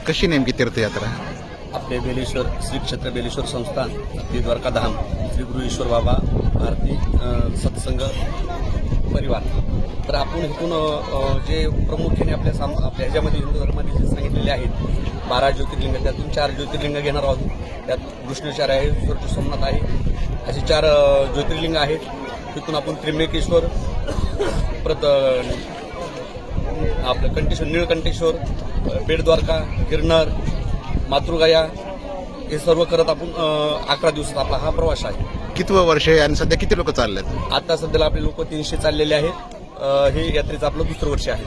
कशी नेमकी तीर्थयात्रा? आपले बेलेश्वर श्री क्षेत्र बेलेश्वर संस्थान श्री द्वारकाधाम श्री गुरु ईश्वर बाबा भारती सत्संग परिवार. तर आपण इथून जे प्रामुख्याने आपल्या ह्याच्यामध्ये हिंदू धर्मामध्ये जे सांगितलेले आहेत 12 ज्योतिर्लिंग, त्यातून 4 ज्योतिर्लिंग घेणार आहोत. त्यात कृष्णेश्वर आहे, स्वर्ण सोमनाथ आहे, असे 4 ज्योतिर्लिंग आहेत. तिथून आपण त्र्यंबकेश्वर, परत आपलं कंटेश्वर, निळकंठेश्वर, बेटद्वारका, गिरनार, मातृगाया हे सर्व करत आपण 11 दिवसात आपला हा प्रवास आहे. कितवं वर्ष आहे आणि सध्या किती लोक चाललेत? आता सध्याला आपले लोक 300 चाललेले आहेत. हे यात्रेचं आपलं दुसरं वर्ष आहे.